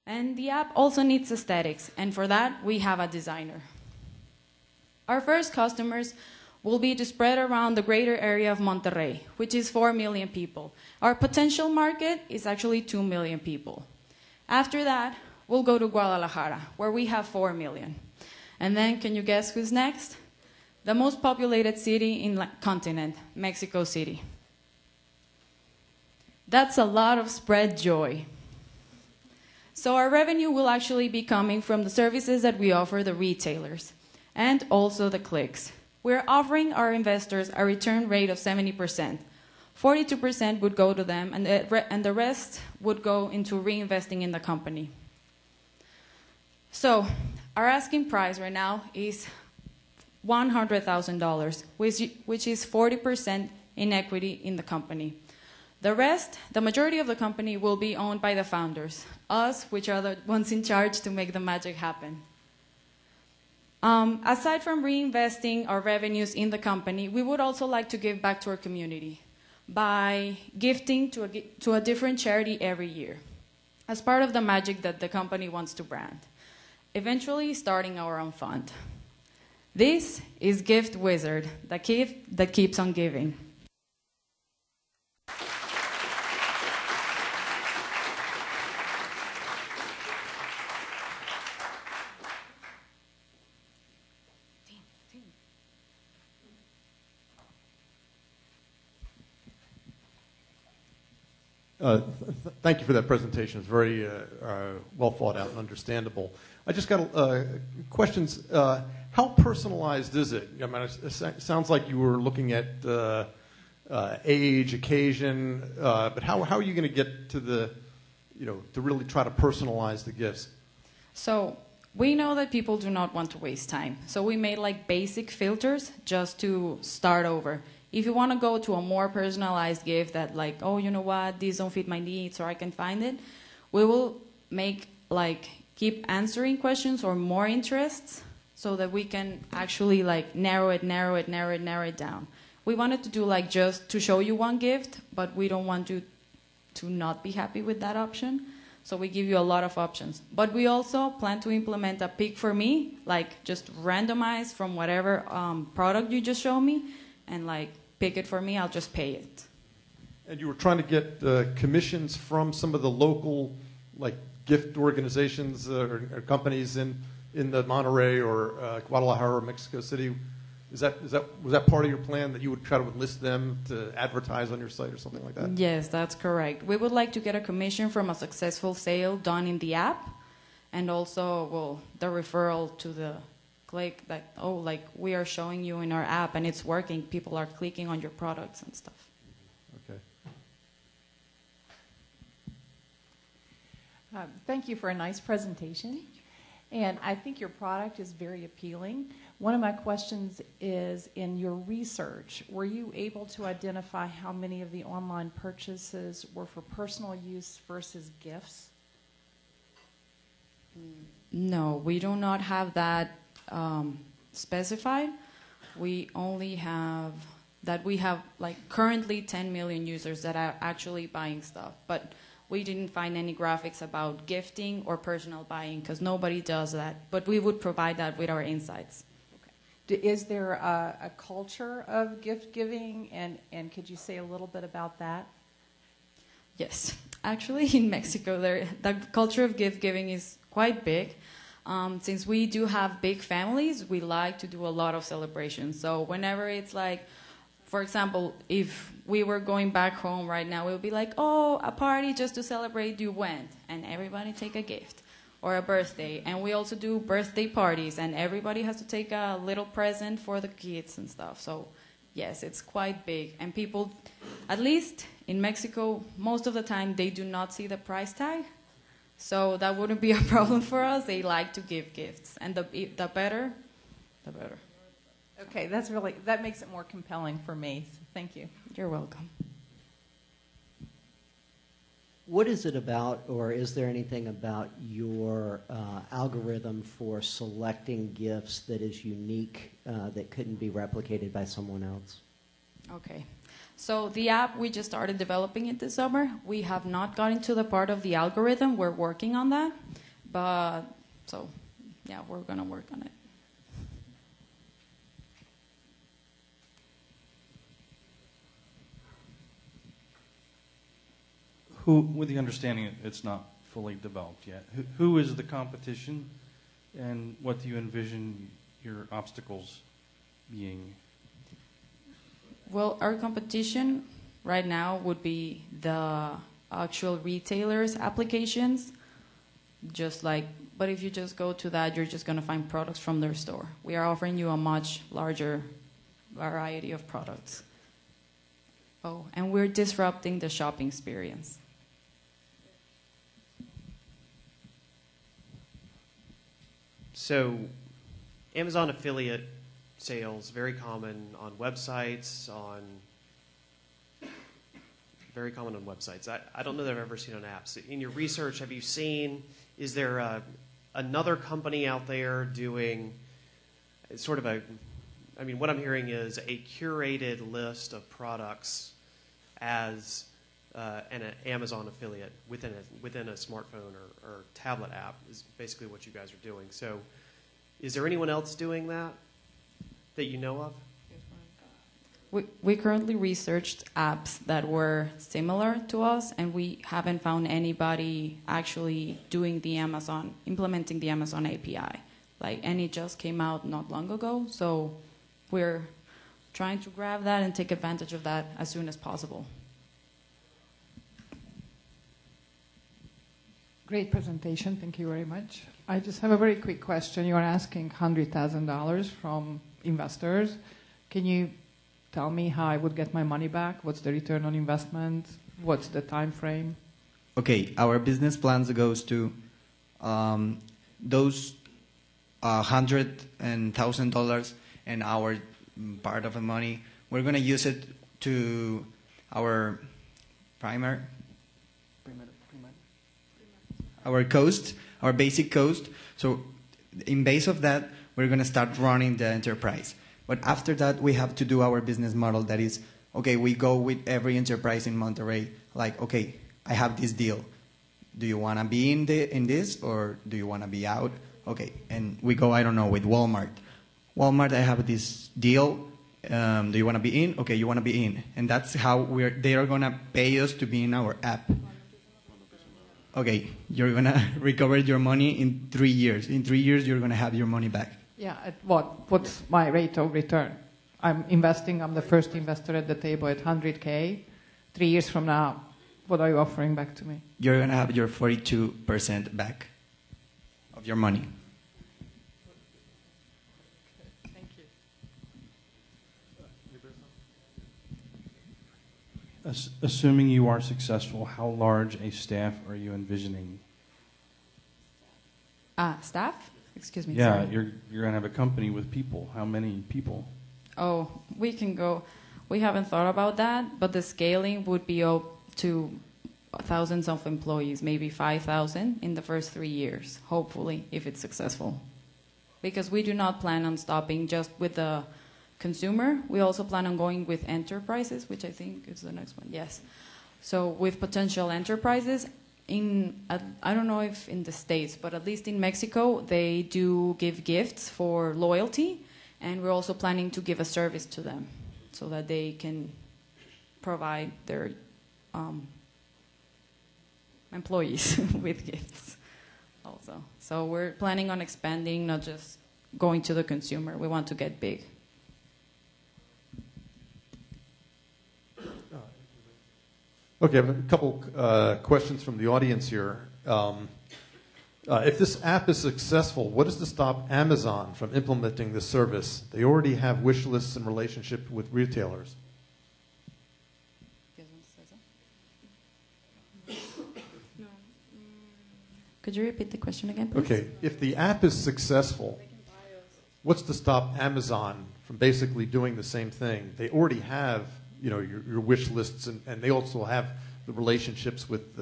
And the app also needs aesthetics, and for that, we have a designer. Our first customers will be to spread around the greater area of Monterrey, which is 4 million people. Our potential market is actually 2 million people. After that, we'll go to Guadalajara, where we have 4 million. And then, can you guess who's next? The most populated city in the continent, Mexico City. That's a lot of spread joy. So our revenue will actually be coming from the services that we offer the retailers, and also the clicks. We're offering our investors a return rate of 70%. 42% would go to them, and the rest would go into reinvesting in the company. So our asking price right now is $100,000, which is 40% in equity in the company. The rest, the majority of the company, will be owned by the founders, us, which are the ones in charge to make the magic happen. Aside from reinvesting our revenues in the company, we would also like to give back to our community by gifting to a different charity every year as part of the magic that the company wants to brand, eventually starting our own fund. This is Gift Wizard, the gift that keeps on giving. Thank you for that presentation. It's very well thought out and understandable. I just got questions. How personalized is it? I mean, it sounds like you were looking at age, occasion, but how are you going to get to the, to really try to personalize the gifts? So we know that people do not want to waste time. So we made like basic filters just to start over. If you want to go to a more personalized gift that like, oh, you know what, these don't fit my needs or I can find it, we will make like keep answering questions or more interests so that we can actually like narrow it down. We wanted to do like just to show you one gift, but we don't want you to not be happy with that option. So we give you a lot of options. But we also plan to implement a pick for me, like just randomize from whatever product you just show me, and like pick it for me, I'll just pay it. And you were trying to get commissions from some of the local like gift organizations or companies in the Monterrey or Guadalajara or Mexico City. Was that part of your plan, that you would try to enlist them to advertise on your site or something like that? Yes, that's correct. We would like to get a commission from a successful sale done in the app, and also, well, the referral to the click that, oh, like we are showing you in our app and it's working, people are clicking on your products and stuff. Okay. Thank you for a nice presentation. And I think your product is very appealing. One of my questions is, in your research, were you able to identify how many of the online purchases were for personal use versus gifts? No, we do not have that specified. We only have that we have like currently 10 million users that are actually buying stuff, but we didn't find any graphics about gifting or personal buying because nobody does that, but we would provide that with our insights. Okay. Is there a culture of gift giving, and could you say a little bit about that? Yes, actually in Mexico the culture of gift giving is quite big. Since we do have big families, we like to do a lot of celebrations. So whenever it's like, for example, if we were going back home right now, we'll be like, oh, a party just to celebrate you went, and everybody take a gift, or a birthday. And we also do birthday parties, and everybody has to take a little present for the kids and stuff. So yes, it's quite big. And people, at least in Mexico, most of the time, they do not see the price tag. So that wouldn't be a problem for us. They like to give gifts, and the better, the better. Okay, that makes it more compelling for me. So thank you. You're welcome. What is it about, or is there anything about your algorithm for selecting gifts that is unique, that couldn't be replicated by someone else? Okay. So the app, we just started developing it this summer. We have not gotten to the part of the algorithm. We're working on that. But, so, yeah, we're going to work on it. With the understanding it's not fully developed yet, who is the competition, and what do you envision your obstacles being? Well, our competition right now would be the actual retailers' applications. But if you just go to that, you're just going to find products from their store. We are offering you a much larger variety of products. Oh, and we're disrupting the shopping experience. So, Amazon affiliate sales, very common on websites, very common on websites. I don't know that I've ever seen on apps. In your research, have you seen, is there another company out there doing sort of what I'm hearing is a curated list of products as an Amazon affiliate within a smartphone or tablet app is basically what you guys are doing. So is there anyone else doing that you know of? We currently researched apps that were similar to us, and we haven't found anybody actually implementing the Amazon API. And it just came out not long ago, so we're trying to grab that and take advantage of that as soon as possible. Great presentation. Thank you very much. I just have a very quick question. You are asking $100,000 from investors. Can you tell me how I would get my money back? What's the return on investment? What's the time frame? Okay, our business plans goes to those $100,000 and our part of the money. We're going to use it to our our cost, our basic cost. So in base of that, we're going to start running the enterprise. But after that, we have to do our business model. That is, okay, we go with every enterprise in Monterrey. Okay, I have this deal. Do you want to be in this, or do you want to be out? Okay, and we go, I don't know, with Walmart. Walmart, I have this deal. Do you want to be in? Okay, you want to be in. And that's how they are going to pay us to be in our app. Okay, you're going to recover your money in 3 years. In 3 years, you're going to have your money back. Yeah, at what? What's my rate of return? I'm the first investor at the table at 100K. 3 years from now, what are you offering back to me? You're going to have your 42% back of your money. Thank you. Assuming you are successful, how large a staff are you envisioning? Staff? Excuse me. Yeah, sorry. you're going to have a company with people. How many people? Oh, we haven't thought about that, but the scaling would be up to thousands of employees, maybe 5,000 in the first 3 years, hopefully, if it's successful. Because we do not plan on stopping just with the consumer. We also plan on going with enterprises, which I think is the next one. Yes. So with potential enterprises, I don't know if in the States, but at least in Mexico, they do give gifts for loyalty, and we're also planning to give a service to them so that they can provide their employees with gifts also. So we're planning on expanding, not just going to the consumer. We want to get big. Okay, I have a couple questions from the audience here. If this app is successful, what is to stop Amazon from implementing this service? They already have wish lists and relationship with retailers. Could you repeat the question again, please? Okay, if the app is successful, what's to stop Amazon from basically doing the same thing? They already have your wish lists, and they also have the relationships with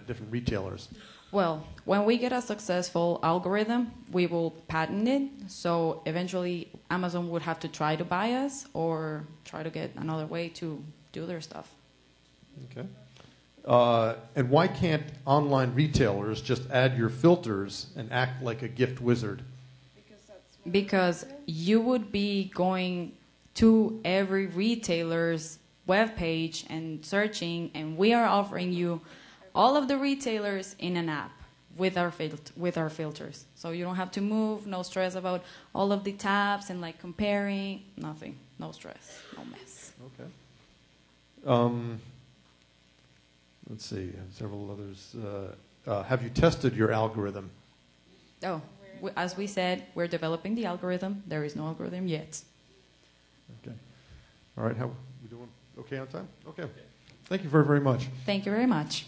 different retailers. Well, when we get a successful algorithm, we will patent it. So eventually, Amazon would have to try to buy us or try to get another way to do their stuff. Okay. And why can't online retailers just add your filters and act like a gift wizard? Because you would be going to every retailer's webpage and searching, and we are offering you all of the retailers in an app with our filters. So you don't have to move, no stress about all of the tabs and like comparing, nothing, no stress, no mess. Okay. Let's see, several others. Have you tested your algorithm? Oh, as we said, we're developing the algorithm. There is no algorithm yet. Okay. All right, how we doing? Okay on time? Okay. Thank you very, very much. Thank you very much.